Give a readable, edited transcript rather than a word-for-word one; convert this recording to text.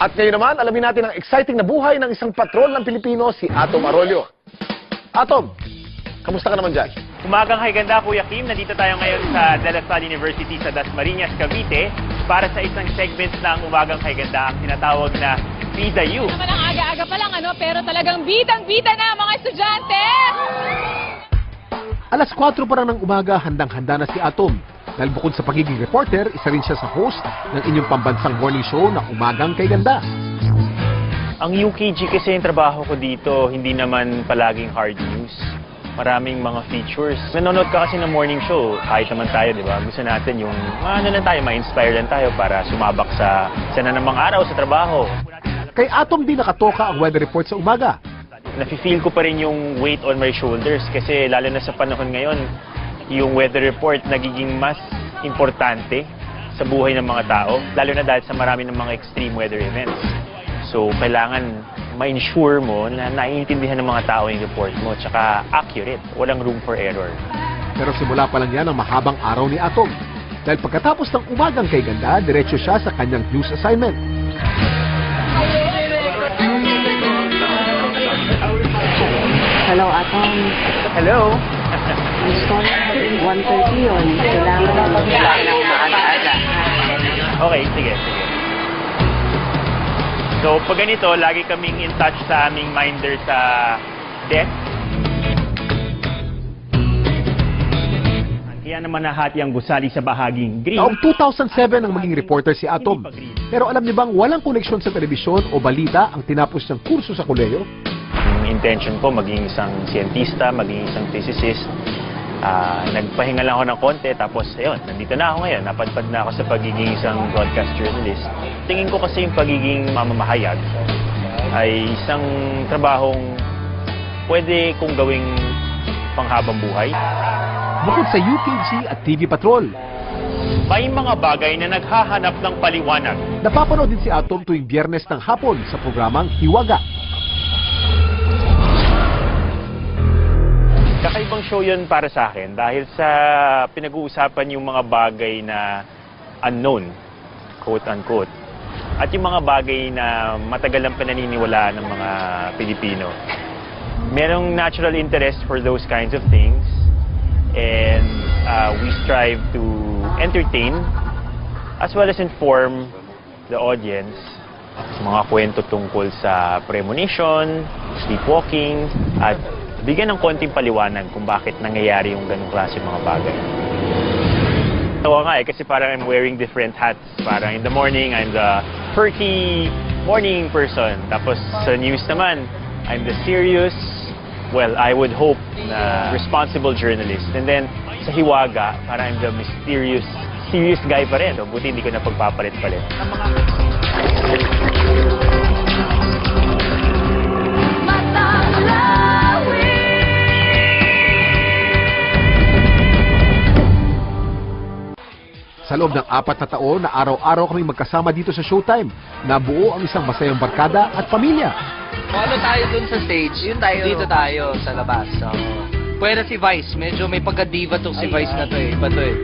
At ngayon naman, alamin natin ang exciting na buhay ng isang patrol ng Pilipino, si Atom Arroyo. Atom, kamusta ka naman dyan? Umagang kay ganda, Kuya Kim. Nandito tayo ngayon sa De La Salle University sa Dasmariñas, Cavite para sa isang segment ng Umagang kay ganda, ang tinatawag na Bida You. Naman ang aga-aga pa lang, pero talagang bidang-bida na mga estudyante! Alas 4 pa lang ng umaga, handang-handa na si Atom. Dahil bukod sa pagiging reporter, isa rin siya sa host ng inyong pambansang morning show na Umagang kay Ganda. Ang UKG kasi yung trabaho ko dito, hindi naman palaging hard news. Maraming mga features. Nanonood ka kasi ng morning show, kahit naman tayo, di ba? Gusto natin yung, ma-inspire lang tayo para sumabak sa namang araw sa trabaho. Kay Atom din nakatoka ang weather report sa umaga. Nafe-feel ko pa rin yung weight on my shoulders kasi lalo na sa panahon ngayon, yung weather report nagiging mas importante sa buhay ng mga tao, lalo na dahil sa marami ng mga extreme weather events. So, kailangan ma-ensure mo na naiintindihan ng mga tao yung report mo, tsaka accurate, walang room for error. Pero simula pa lang yan ang mahabang araw ni Atom. Dahil pagkatapos ng Umagang kay Ganda, diretso siya sa kanyang news assignment. Hello, Atom. Hello? Gusto 1:30 yun. Kailangan na maaga-aga. Okay, sige. So, pag ganito, lagi kaming in touch sa aming minder sa desk. Kaya naman nahati ang gusali sa bahaging green. Taong 2007 ang maging reporter si Atom. Pero alam niyo bang walang koneksyon sa telebisyon o balita ang tinapos niyang kurso sa kolehiyo? Yung intention ko, maging isang siyentista, maging isang physicist. Nagpahinga lang ako ng konti, tapos ayun, nandito na ako ngayon. Napadpad na ako sa pagiging isang broadcast journalist. Tingin ko kasi yung pagiging mamamahayag ay isang trabahong pwede kong gawing panghabang buhay. Bukod sa UKG at TV Patrol, May mga bagay na naghahanap ng paliwanag. napapanood din si Atom tuwing Biyernes ng hapon sa programang Hiwaga. Kakaibang show yun para sa akin dahil sa pinag-uusapan yung mga bagay na unknown, quote-unquote, at yung mga bagay na matagal ang pinaniniwalaan ng mga Pilipino. Merong natural interest for those kinds of things, and we strive to entertain as well as inform the audience. Mga kwento tungkol sa premonition, sleepwalking, at bigyan ng konting paliwanag kung bakit nangyayari yung ganung klase mga bagay. Tawa nga kasi parang I'm wearing different hats. Parang in the morning, I'm the perky morning person. Tapos sa news naman, I'm the serious, well, I would hope na responsible journalist. And then sa Hiwaga, parang I'm the mysterious, serious guy pa rin. So, buti hindi ko na pagpapalit-palit. Sa loob ng 4 na taon na araw-araw kaming magkasama dito sa Showtime, nabuo ang isang masayang barkada at pamilya. Kung ano tayo dun sa stage, yun tayo. Dito tayo sa labas. So, pwede si Vice, medyo may pagka-diva tong si Vice na to eh. Iba to eh.